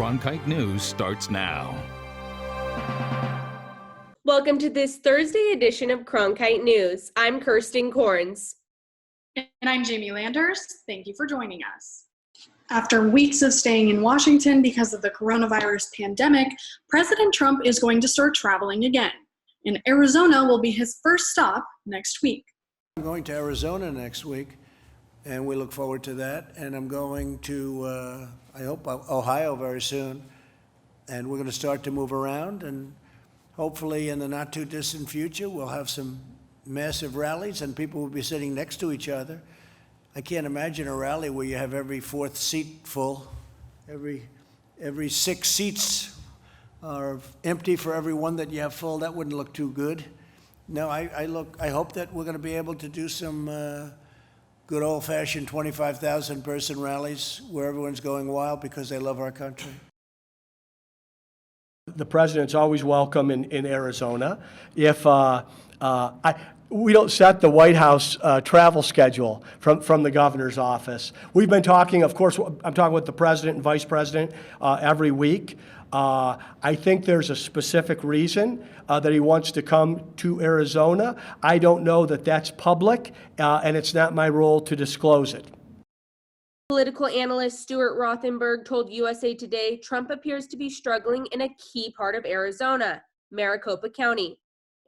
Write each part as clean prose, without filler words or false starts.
Cronkite News starts now. Welcome to this Thursday edition of Cronkite News. I'm Kirsten Corns. And I'm Jamie Landers. Thank you for joining us. After weeks of staying in Washington because of the coronavirus pandemic, President Trump is going to start traveling again. And Arizona will be his first stop next week. I'm going to Arizona next week, and we look forward to that. And I'm going to, I hope, Ohio very soon. And we're going to start to move around, and hopefully in the not too distant future, we'll have some massive rallies and people will be sitting next to each other. I can't imagine a rally where you have every fourth seat full, every 6 seats are empty for every one that you have full. That wouldn't look too good. No, I hope that we're going to be able to do some good old-fashioned 25,000 person rallies where everyone's going wild because they love our country. The president's always welcome in Arizona. If we don't set the White House travel schedule from the governor's office. We've been talking, of course, I'm talking with the president and vice president every week. I think there's a specific reason that he wants to come to Arizona. I don't know that that's public, and it's not my role to disclose it. Political analyst Stuart Rothenberg told USA Today Trump appears to be struggling in a key part of Arizona, Maricopa County.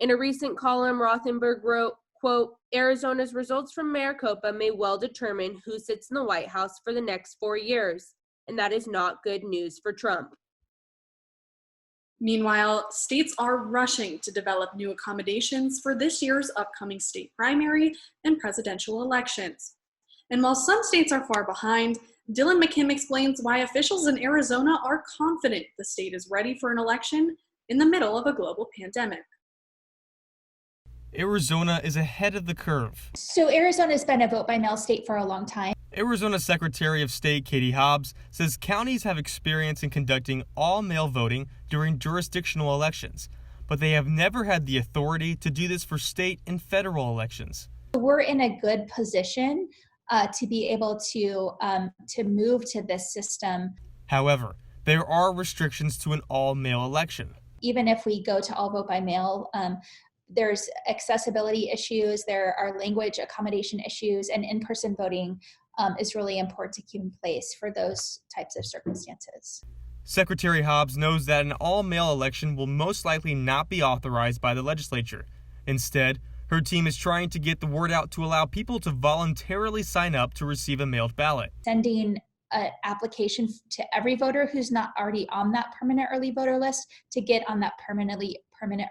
In a recent column, Rothenberg wrote, quote, Arizona's results from Maricopa may well determine who sits in the White House for the next 4 years, and that is not good news for Trump. Meanwhile, states are rushing to develop new accommodations for this year's upcoming state primary and presidential elections. And while some states are far behind, Dylan McKim explains why officials in Arizona are confident the state is ready for an election in the middle of a global pandemic. Arizona is ahead of the curve. So Arizona's been a vote-by-mail state for a long time. Arizona Secretary of State Katie Hobbs says counties have experience in conducting all-mail voting during jurisdictional elections, but they have never had the authority to do this for state and federal elections. We're in a good position to be able to move to this system. However, there are restrictions to an all-mail election. Even if we go to all vote by mail, there's accessibility issues, there are language accommodation issues, and in-person voting is really important to keep in place for those types of circumstances. Secretary Hobbs knows that an all-mail election will most likely not be authorized by the legislature. Instead, her team is trying to get the word out to allow people to voluntarily sign up to receive a mailed ballot. Sending an application to every voter who's not already on that permanent early voter list to get on that permanent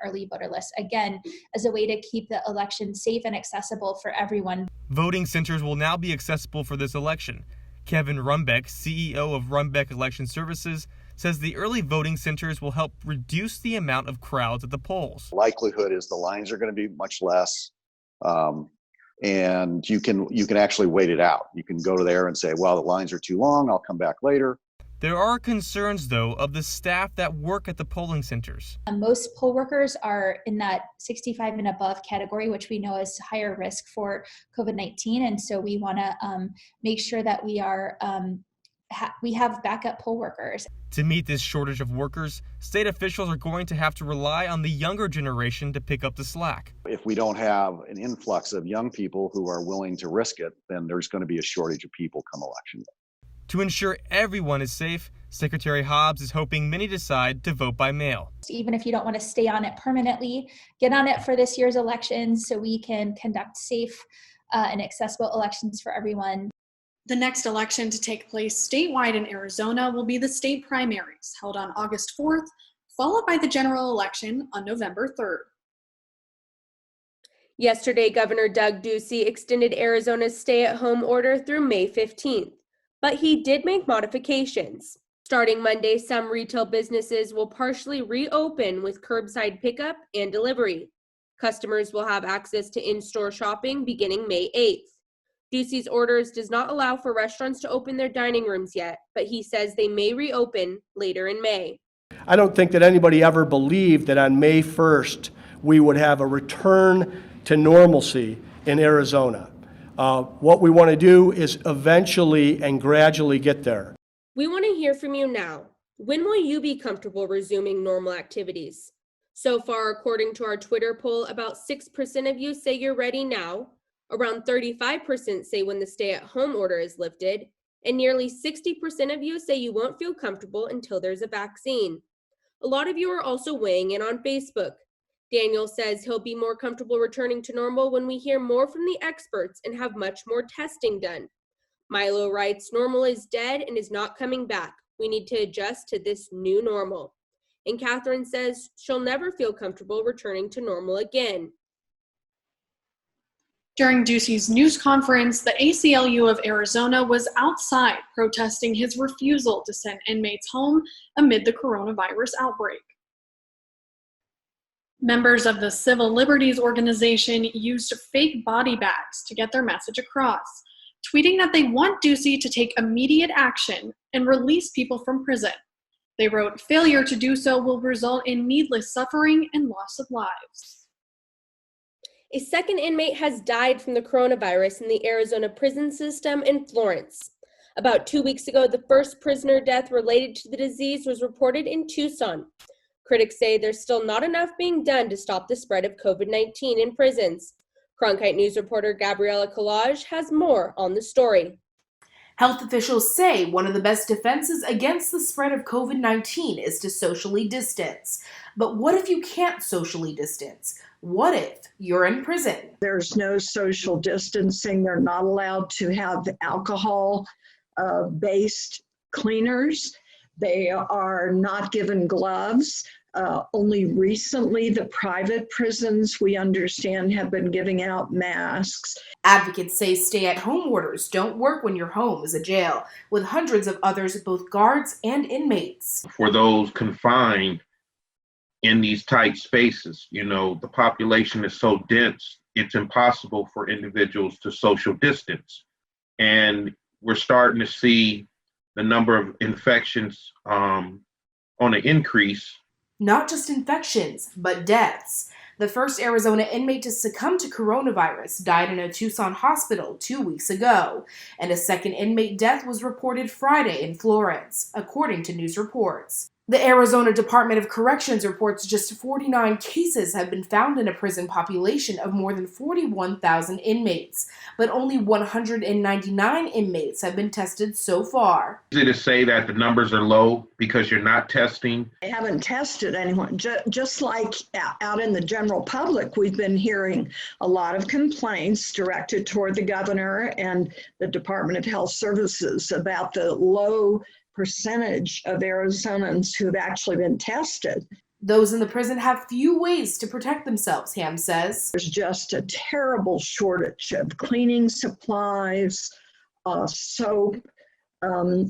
early voter list, again, as a way to keep the election safe and accessible for everyone. Voting centers will now be accessible for this election. Kevin Rumbeck, CEO of Rumbeck Election Services, says the early voting centers will help reduce the amount of crowds at the polls. Likelihood is the lines are going to be much less, and you can actually wait it out. You can go to there and say, well, the lines are too long, I'll come back later. There are concerns, though, of the staff that work at the polling centers. Most poll workers are in that 65 and above category, which we know is higher risk for COVID-19, and so we want to make sure that we are we have backup poll workers. To meet this shortage of workers, state officials are going to have to rely on the younger generation to pick up the slack. If we don't have an influx of young people who are willing to risk it, then there's going to be a shortage of people come election day. To ensure everyone is safe, Secretary Hobbs is hoping many decide to vote by mail. Even if you don't want to stay on it permanently, get on it for this year's elections so we can conduct safe and accessible elections for everyone. The next election to take place statewide in Arizona will be the state primaries, held on August 4th, followed by the general election on November 3rd. Yesterday, Governor Doug Ducey extended Arizona's stay-at-home order through May 15th, but he did make modifications. Starting Monday, some retail businesses will partially reopen with curbside pickup and delivery. Customers will have access to in-store shopping beginning May 8th. Ducey's orders does not allow for restaurants to open their dining rooms yet, but he says they may reopen later in May. I don't think that anybody ever believed that on May 1st we would have a return to normalcy in Arizona. What we want to do is eventually and gradually get there. We want to hear from you now. When will you be comfortable resuming normal activities? So far, according to our Twitter poll, about 6% of you say you're ready now, around 35% say when the stay-at-home order is lifted, and nearly 60% of you say you won't feel comfortable until there's a vaccine. A lot of you are also weighing in on Facebook. Daniel says he'll be more comfortable returning to normal when we hear more from the experts and have much more testing done. Milo writes, normal is dead and is not coming back. We need to adjust to this new normal. And Catherine says she'll never feel comfortable returning to normal again. During Ducey's news conference, the ACLU of Arizona was outside protesting his refusal to send inmates home amid the coronavirus outbreak. Members of the Civil Liberties Organization used fake body bags to get their message across, tweeting that they want Ducey to take immediate action and release people from prison. They wrote, "Failure to do so will result in needless suffering and loss of lives." A second inmate has died from the coronavirus in the Arizona prison system in Florence. About 2 weeks ago, the first prisoner death related to the disease was reported in Tucson. Critics say there's still not enough being done to stop the spread of COVID-19 in prisons. Cronkite News reporter Gabriela Collage has more on the story. Health officials say one of the best defenses against the spread of COVID-19 is to socially distance. But what if you can't socially distance? What if you're in prison? There's no social distancing. They're not allowed to have alcohol-based cleaners. They are not given gloves. Only recently, the private prisons, we understand, have been giving out masks. Advocates say stay-at-home orders don't work when your home is a jail, with hundreds of others, both guards and inmates. For those confined in these tight spaces, the population is so dense, it's impossible for individuals to social distance. And we're starting to see the number of infections on an increase. Not just infections, but deaths. The first Arizona inmate to succumb to coronavirus died in a Tucson hospital 2 weeks ago, and a second inmate death was reported Friday in Florence, according to news reports. The Arizona Department of Corrections reports just 49 cases have been found in a prison population of more than 41,000 inmates, but only 199 inmates have been tested so far. Easy to say that the numbers are low because you're not testing. They haven't tested anyone. Just like out in the general public, we've been hearing a lot of complaints directed toward the governor and the Department of Health Services about the low percentage of Arizonans who have actually been tested. Those in the prison have few ways to protect themselves, Ham says. There's just a terrible shortage of cleaning supplies, soap.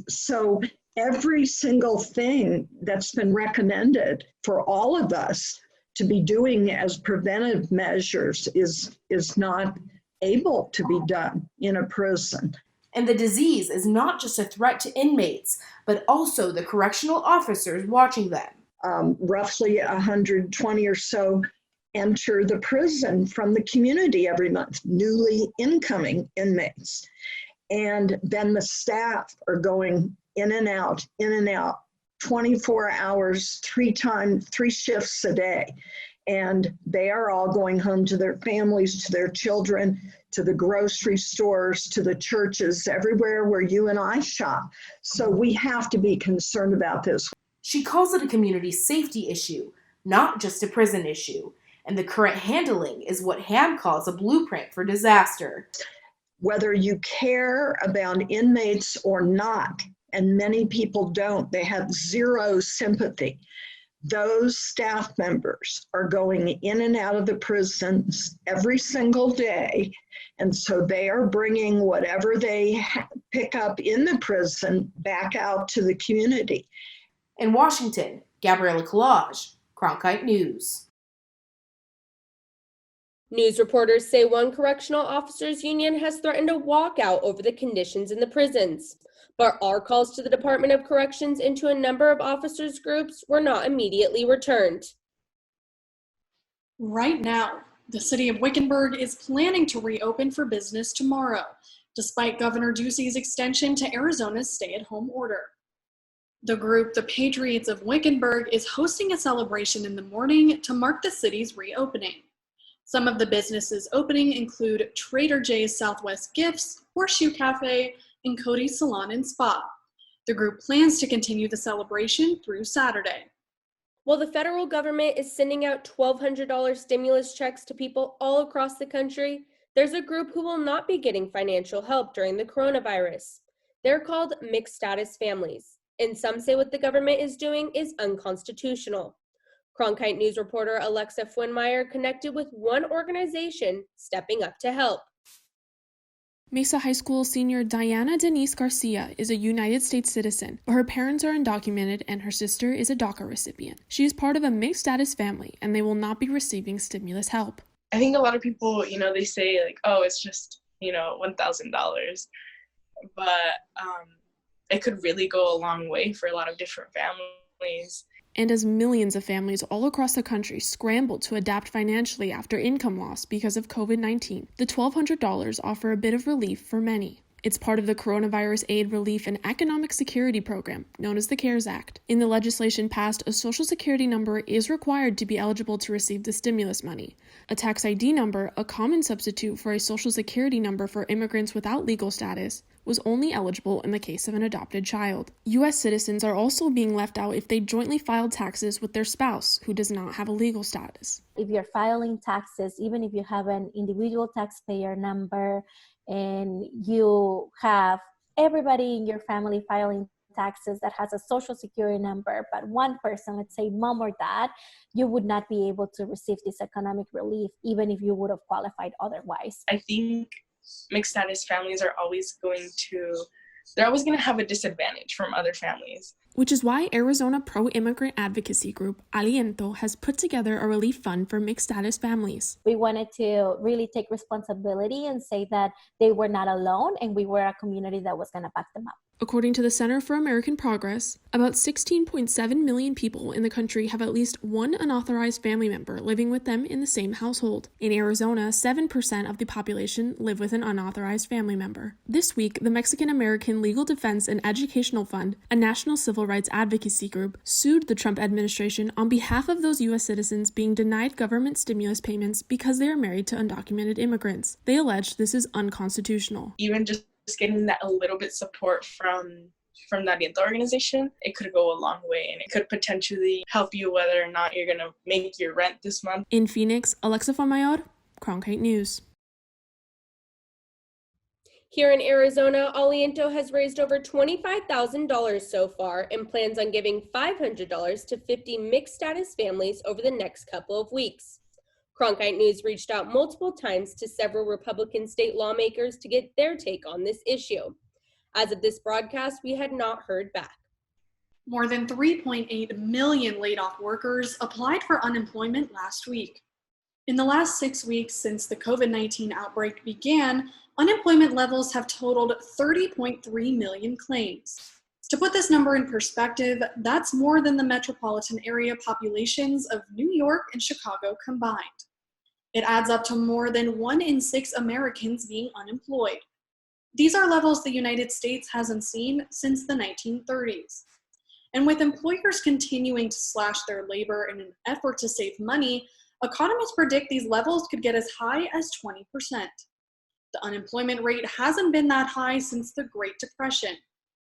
So every single thing that's been recommended for all of us to be doing as preventive measures is not able to be done in a prison. And the disease is not just a threat to inmates, but also the correctional officers watching them. Roughly 120 or so enter the prison from the community every month, newly incoming inmates. And then the staff are going in and out, 24 hours, 3 shifts a day. And they are all going home to their families, to their children, to the grocery stores, to the churches, everywhere where you and I shop. So we have to be concerned about this. She calls it a community safety issue, not just a prison issue. And the current handling is what Ham calls a blueprint for disaster. Whether you care about inmates or not, and many people don't, they have zero sympathy. Those staff members are going in and out of the prisons every single day. And so they are bringing whatever they pick up in the prison back out to the community. In Washington, Gabriela Collage, Cronkite News. News reporters say one correctional officers union has threatened a walkout over the conditions in the prisons. But our calls to the Department of Corrections and to a number of officers' groups were not immediately returned. Right now, the city of Wickenburg is planning to reopen for business tomorrow, despite Governor Ducey's extension to Arizona's stay-at-home order. The group, the Patriots of Wickenburg, is hosting a celebration in the morning to mark the city's reopening. Some of the businesses opening include Trader Joe's Southwest Gifts, Horseshoe Cafe, and Cody's Salon and Spa. The group plans to continue the celebration through Saturday. While the federal government is sending out $1,200 stimulus checks to people all across the country, there's a group who will not be getting financial help during the coronavirus. They're called mixed status families, and some say what the government is doing is unconstitutional. Cronkite News reporter Alexa Fuenmeyer connected with one organization stepping up to help. Mesa High School senior Diana Denise GARCIA is a United States citizen, but her parents are undocumented and her sister is a DACA recipient. She is part of a mixed status family and they will not be receiving stimulus help. I think a lot of people, they say like, oh, it's just, $1,000. But it could really go a long way for a lot of different families. And as millions of families all across the country scramble to adapt financially after income loss because of COVID-19, the $1,200 offer a bit of relief for many. It's part of the Coronavirus Aid, Relief, and Economic Security Program, known as the CARES Act. In the legislation passed, a Social Security number is required to be eligible to receive the stimulus money. A tax ID number, a common substitute for a Social Security number for immigrants without legal status, was only eligible in the case of an adopted child. U.S. citizens are also being left out if they jointly filed taxes with their spouse, who does not have a legal status. If you're filing taxes, even if you have an individual taxpayer number and you have everybody in your family filing taxes that has a social security number, but one person, let's say mom or dad, you would not be able to receive this economic relief, even if you would have qualified otherwise. I think mixed status families are always going to have a disadvantage from other families. Which is why Arizona pro-immigrant advocacy group ALIENTO has put together a relief fund for mixed status families. We wanted to really take responsibility and say that they were not alone and we were a community that was going to back them up. According to the Center for American Progress, about 16.7 million people in the country have at least one unauthorized family member living with them in the same household. In Arizona, 7% of the population live with an unauthorized family member. This week, the Mexican American Legal Defense and Educational Fund, a national civil rights advocacy group, sued the Trump administration on behalf of those U.S. citizens being denied government stimulus payments because they are married to undocumented immigrants. They allege this is unconstitutional. Even just getting that a little bit support from the ALIENTO organization, it could go a long way and it could potentially help you whether or not you're going to make your rent this month. In Phoenix, Alexa Fuenmeyer, Cronkite News. Here in Arizona, Aliento has raised over $25,000 so far and plans on giving $500 to 50 mixed status families over the next couple of weeks. Cronkite News reached out multiple times to several Republican state lawmakers to get their take on this issue. As of this broadcast, we had not heard back. More than 3.8 million laid-off workers applied for unemployment last week. In the last 6 weeks since the COVID-19 outbreak began, unemployment levels have totaled 30.3 million claims. To put this number in perspective, that's more than the metropolitan area populations of New York and Chicago combined. It adds up to more than 1 in 6 Americans being unemployed. These are levels the United States hasn't seen since the 1930s. And with employers continuing to slash their labor in an effort to save money, economists predict these levels could get as high as 20%. The unemployment rate hasn't been that high since the Great Depression,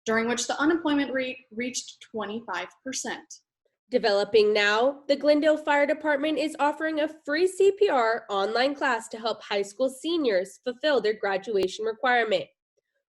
during which the unemployment rate reached 25%. Developing now, the Glendale Fire Department is offering a free CPR online class to help high school seniors fulfill their graduation requirement.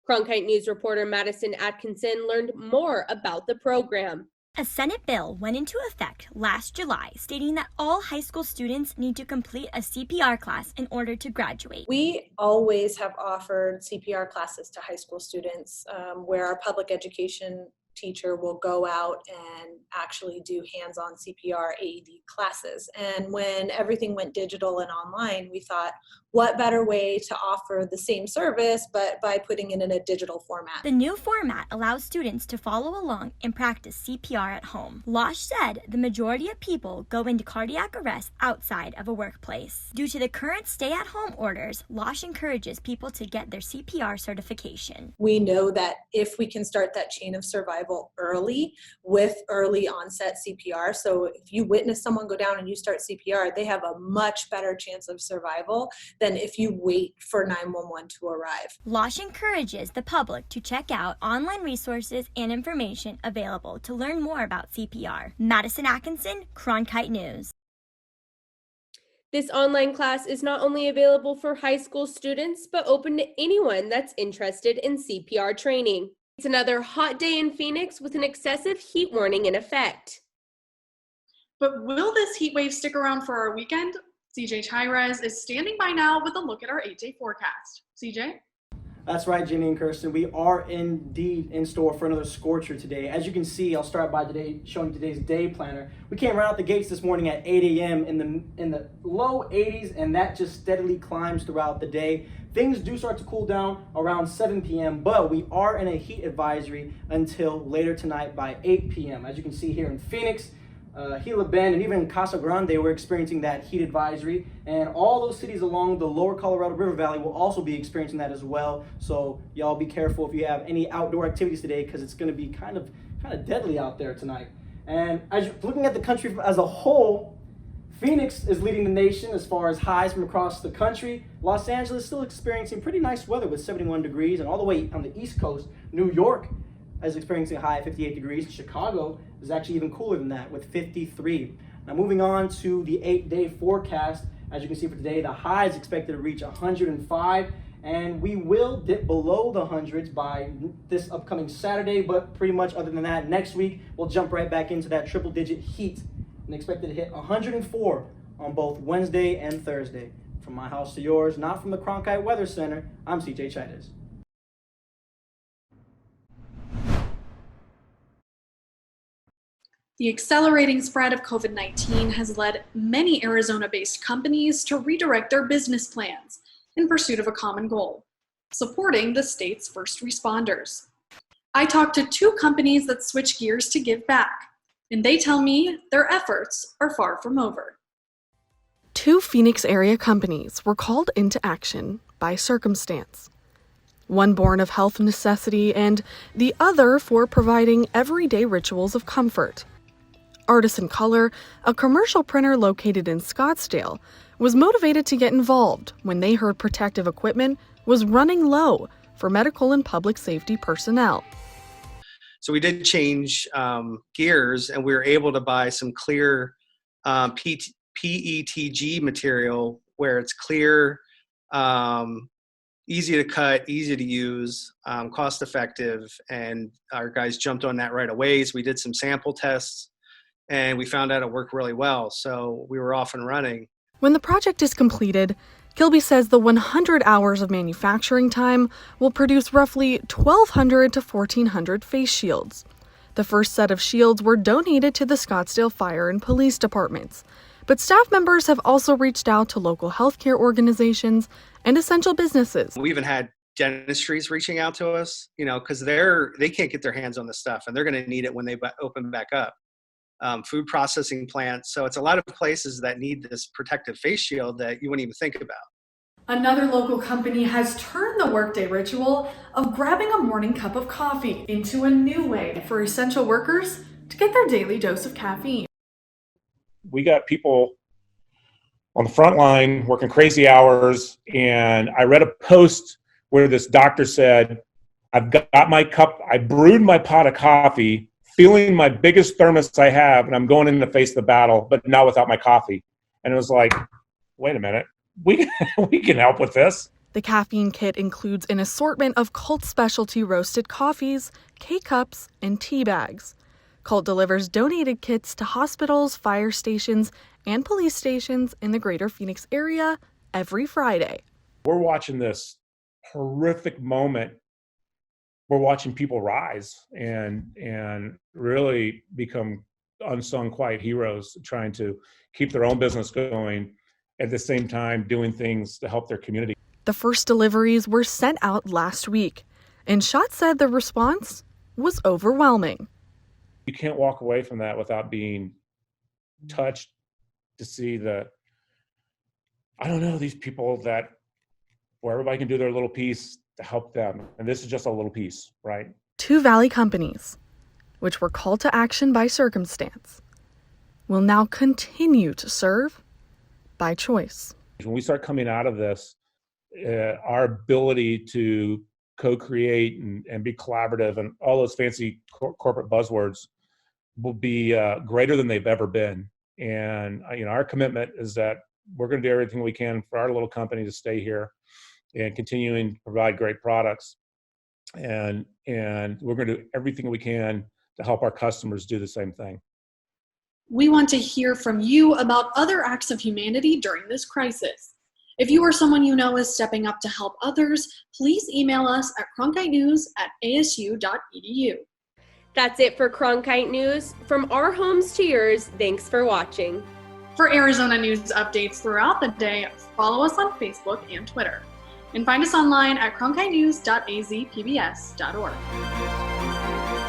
Cronkite News reporter Madison Atkinson learned more about the program. A Senate bill went into effect last July stating that all high school students need to complete a CPR class in order to graduate. We always have offered CPR classes to high school students where our public education teacher will go out and actually do hands-on CPR AED classes. And when everything went digital and online, we thought, what better way to offer the same service, but by putting it in a digital format? The new format allows students to follow along and practice CPR at home. LOSCH said the majority of people go into cardiac arrest outside of a workplace. Due to the current stay-at-home orders, LOSCH encourages people to get their CPR certification. We know that if we can start that chain of survival early with early onset CPR, so if you witness someone go down and you start CPR, they have a much better chance of survival than if you wait for 911 to arrive. LOSCH encourages the public to check out online resources and information available to learn more about CPR. Madison Atkinson, Cronkite News. This online class is not only available for high school students, but open to anyone that's interested in CPR training. It's another hot day in Phoenix with an excessive heat warning in effect. But will this heat wave stick around for our weekend? CJ Chirez is standing by now with a look at our 8-day forecast. CJ? That's right, Jenny and Kirsten. We are indeed in store for another scorcher today. As you can see, I'll start by showing today's day planner. We came right out the gates this morning at 8 a.m. in the low 80s, and that just steadily climbs throughout the day. Things do start to cool down around 7 p.m., but we are in a heat advisory until later tonight by 8 p.m. As you can see here in Phoenix, Gila Bend, and even Casa Grande, we're experiencing that heat advisory, and all those cities along the lower Colorado River Valley will also be experiencing that as well. So y'all be careful if you have any outdoor activities today, because it's going to be kind of deadly out there tonight. And as you're looking at the country as a whole, Phoenix is leading the nation as far as highs from across the country. Los Angeles still experiencing pretty nice weather with 71 degrees, and all the way on the East Coast, New York is experiencing a high of 58 degrees. Chicago is actually even cooler than that with 53. Now moving on to the 8-day forecast, as you can see for today, the high is expected to reach 105, and we will dip below the hundreds by this upcoming Saturday, but pretty much other than that, next week we'll jump right back into that triple-digit heat and expected to hit 104 on both Wednesday and Thursday. From my house to yours, not from the Cronkite Weather Center, I'm CJ Chaitis. The accelerating spread of COVID-19 has led many Arizona-based companies to redirect their business plans in pursuit of a common goal, supporting the state's first responders. I talked to two companies that switch gears to give back, and they tell me their efforts are far from over. Two Phoenix area companies were called into action by circumstance. One born of health necessity and the other for providing everyday rituals of comfort. Artisan Color, a commercial printer located in Scottsdale, was motivated to get involved when they heard protective equipment was running low for medical and public safety personnel. So we did change gears, and we were able to buy some clear PETG material where it's clear, easy to cut, easy to use, cost effective, and our guys jumped on that right away. So we did some sample tests, and we found out it worked really well, so we were off and running. When the project is completed, KILBY says the 100 hours of manufacturing time will produce roughly 1,200 to 1,400 face shields. The first set of shields were donated to the Scottsdale Fire and Police Departments, but staff members have also reached out to local healthcare organizations and essential businesses. We even had dentistries reaching out to us, because they can't get their hands on this stuff, and they're going to need it when they open back up. Food processing plants. So it's a lot of places that need this protective face shield that you wouldn't even think about. Another local company has turned the workday ritual of grabbing a morning cup of coffee into a new way for essential workers to get their daily dose of caffeine. We got people on the front line working crazy hours, and I read a post where this doctor said, I've got my cup, I brewed my pot of coffee, feeling my biggest thermos I have, and I'm going in to face the battle, but not without my coffee. And it was like, wait a minute, we can help with this. The caffeine kit includes an assortment of Cult specialty roasted coffees, K-cups, and tea bags. Cult delivers donated kits to hospitals, fire stations, and police stations in the greater Phoenix area every Friday. We're watching this horrific moment. We're watching people rise and really become unsung quiet heroes, trying to keep their own business going at the same time doing things to help their community. The first deliveries were sent out last week, and SCHATZ said the response was overwhelming. You can't walk away from that without being touched to see these people where everybody can do their little piece to help them. And this is just a little piece, right? Two Valley companies, which were called to action by circumstance, will now continue to serve by choice. When we start coming out of this, our ability to co-create and be collaborative and all those fancy corporate buzzwords will be greater than they've ever been. And our commitment is that we're going to do everything we can for our little company to stay here and continuing to provide great products. And we're going to do everything we can to help our customers do the same thing. We want to hear from you about other acts of humanity during this crisis. If you or someone you know is stepping up to help others, please email us at cronkitenews@asu.edu. That's it for Cronkite News. From our homes to yours, thanks for watching. For Arizona news updates throughout the day, follow us on Facebook and Twitter. And find us online at cronkitenews.azpbs.org.